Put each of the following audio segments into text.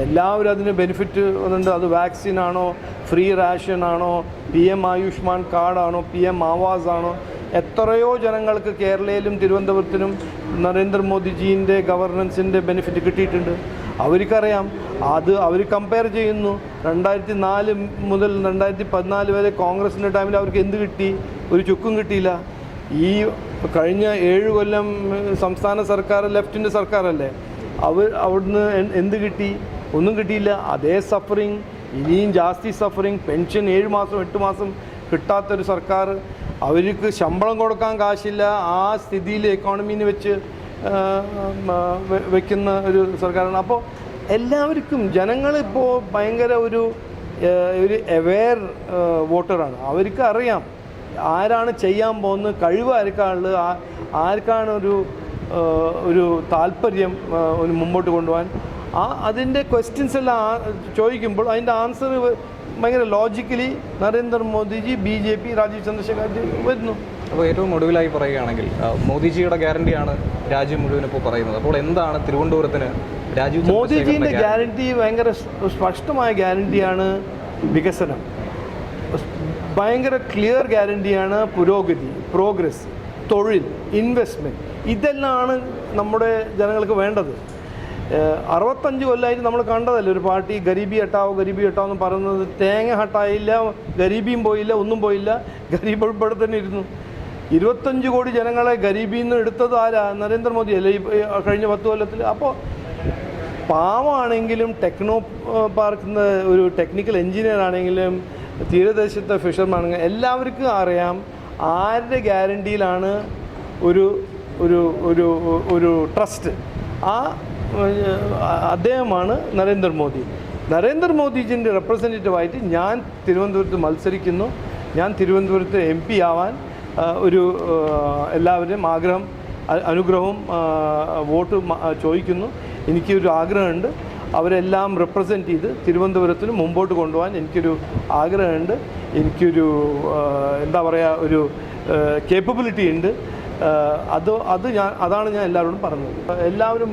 എല്ലാവരും അതിന് ബെനിഫിറ്റ് ഉണ്ട്. അത് വാക്സിനാണോ, ഫ്രീ റേഷൻ ആണോ, PM ആയുഷ്മാൻ കാർഡാണോ, PM ആവാസ് ആണോ, എത്രയോ ജനങ്ങൾക്ക് കേരളയിലും തിരുവനന്തപുരത്തിനും നരേന്ദ്രമോദിജീൻ്റെ ഗവർണൻസിൻ്റെ ബെനിഫിറ്റ് കിട്ടിയിട്ടുണ്ട്. അവർക്കറിയാം. അത് അവർ കമ്പയർ ചെയ്യുന്നു. 2004 മുതൽ 2014 വരെ കോൺഗ്രസിൻ്റെ ടൈമിൽ അവർക്ക് എന്ത് കിട്ടി? ഒരു ചുക്കും കിട്ടിയില്ല. ഈ കഴിഞ്ഞ 7 കൊല്ലം സംസ്ഥാന സർക്കാർ ലെഫ്റ്റിൻ്റെ സർക്കാരല്ലേ, അവിടുന്ന് എന്ത് കിട്ടി? ഒന്നും കിട്ടിയില്ല. അതേ സഫറിങ്, ഇനിയും ജാസ്തി സഫറിങ്. പെൻഷൻ 7 മാസം 8 മാസം കിട്ടാത്തൊരു സർക്കാർ, അവർക്ക് ശമ്പളം കൊടുക്കാൻ കാശില്ല. ആ സ്ഥിതിയിൽ എക്കോണമീനെ വെച്ച് വെക്കുന്ന ഒരു സർക്കാരാണ്. അപ്പോൾ എല്ലാവർക്കും ജനങ്ങളിപ്പോൾ ഭയങ്കര ഒരു അവെയർ വോട്ടറാണ്. അവർക്ക് അറിയാം ആരാണ് ചെയ്യാൻ പോകുന്നത്, കഴിവ് ആർക്കാണുള്ളത്, ആർക്കാണ് ഒരു താല്പര്യം ഒരു മുമ്പോട്ട് കൊണ്ടുപോകാൻ. അതിൻ്റെ ക്വസ്റ്റ്യൻസ് എല്ലാം ചോദിക്കുമ്പോൾ അതിൻ്റെ ആൻസർ ഭയങ്കര ലോജിക്കലി നരേന്ദ്രമോദിജി, BJP, രാജീവ് ചന്ദ്രശേഖർ വരുന്നു. അപ്പോൾ ഏറ്റവും ഒടുവിലായി പറയുകയാണെങ്കിൽ മോദിജിയുടെ ഗ്യാരണ്ടിയാണ് രാജ്യം മുഴുവൻ ഇപ്പോൾ പറയുന്നത്. അപ്പോൾ എന്താണ് തിരുവനന്തപുരത്തിന് മോദിജീൻ്റെ ഗ്യാരണ്ടി? ഭയങ്കര സ്പഷ്ടമായ ഗ്യാരണ്ടിയാണ് വികസനം. ഭയങ്കര ക്ലിയർ ഗ്യാരണ്ടിയാണ് പുരോഗതി, പ്രോഗ്രസ്, തൊഴിൽ, ഇൻവെസ്റ്റ്മെൻറ്റ്. ഇതെല്ലാമാണ് നമ്മുടെ ജനങ്ങൾക്ക് വേണ്ടത്. 65 കൊല്ലമായിട്ട് നമ്മൾ കണ്ടതല്ലേ ഒരു പാർട്ടി ഗരീബി ഹട്ടാവോ എന്ന് പറയുന്നത്. തേങ്ങ ഹട്ടായില്ല, ഗരീബിയും പോയില്ല, ഒന്നും പോയില്ല. ഗരീബ് ഉൾപ്പെടെ തന്നെ ഇരുന്നു. 25 കോടി ജനങ്ങളെ ഗരീബിയിൽ നിന്ന് എടുത്തത് ആരാ? നരേന്ദ്രമോദി അല്ലേ കഴിഞ്ഞ 10 കൊല്ലത്തിൽ. അപ്പോൾ പാവമാണെങ്കിലും ടെക്നോ പാർക്കുന്ന ഒരു ടെക്നിക്കൽ എഞ്ചിനീയർ ആണെങ്കിലും തീരദേശത്തെ ഫിഷർമാണെങ്കിൽ എല്ലാവർക്കും അറിയാം ആരുടെ ഗ്യാരണ്ടിയിലാണ് ഒരു ഒരു ഒരു ഒരു ട്രസ്റ്റ്. അദ്ദേഹമാണ് നരേന്ദ്രമോദി. നരേന്ദ്രമോദിജിൻ്റെ റെപ്രസെൻറ്റേറ്റീവായിട്ട് ഞാൻ തിരുവനന്തപുരത്ത് മത്സരിക്കുന്നു. ഞാൻ തിരുവനന്തപുരത്ത് MP ആവാൻ എല്ലാവരുടെയും അനുഗ്രഹവും വോട്ട് ചോദിക്കുന്നു. എനിക്കൊരു ആഗ്രഹമുണ്ട്. അവരെല്ലാം റെപ്രസെൻറ്റ് ചെയ്ത് തിരുവനന്തപുരത്തിന് മുമ്പോട്ട് കൊണ്ടുപോകാൻ എനിക്കൊരു ആഗ്രഹമുണ്ട്. എനിക്കൊരു എന്താ പറയുക, ഒരു കേപ്പബിലിറ്റി ഉണ്ട്. അതാണ് ഞാൻ എല്ലാവരോടും പറഞ്ഞത്. എല്ലാവരും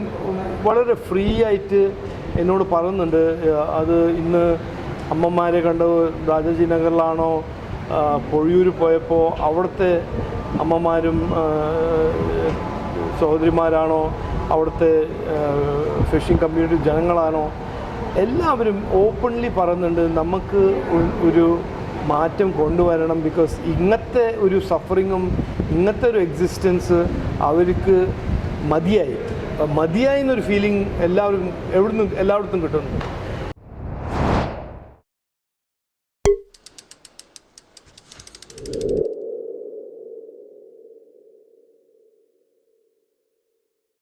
വളരെ ഫ്രീ ആയിട്ട് എന്നോട് പറയുന്നുണ്ട്. അത് ഇന്ന് അമ്മമാരെ കണ്ടത് രാജാജി നഗറിലാണോ, പൊഴിയൂർ പോയപ്പോൾ അവിടുത്തെ അമ്മമാരും സഹോദരിമാരാണോ, അവിടുത്തെ ഫിഷിംഗ് കമ്മ്യൂണിറ്റി ജനങ്ങളാണോ, എല്ലാവരും ഓപ്പൺലി പറയുന്നുണ്ട് നമുക്ക് ഒരു മാറ്റം കൊണ്ടുവരണം. ബിക്കോസ് ഇങ്ങനത്തെ ഒരു സഫറിങ്ങും ഇങ്ങനത്തെ ഒരു എക്സിസ്റ്റൻസ് അവർക്ക് മതിയായി എന്നൊരു ഫീലിംഗ് എല്ലാവരും എല്ലായിടത്തും കിട്ടുന്നുണ്ട്.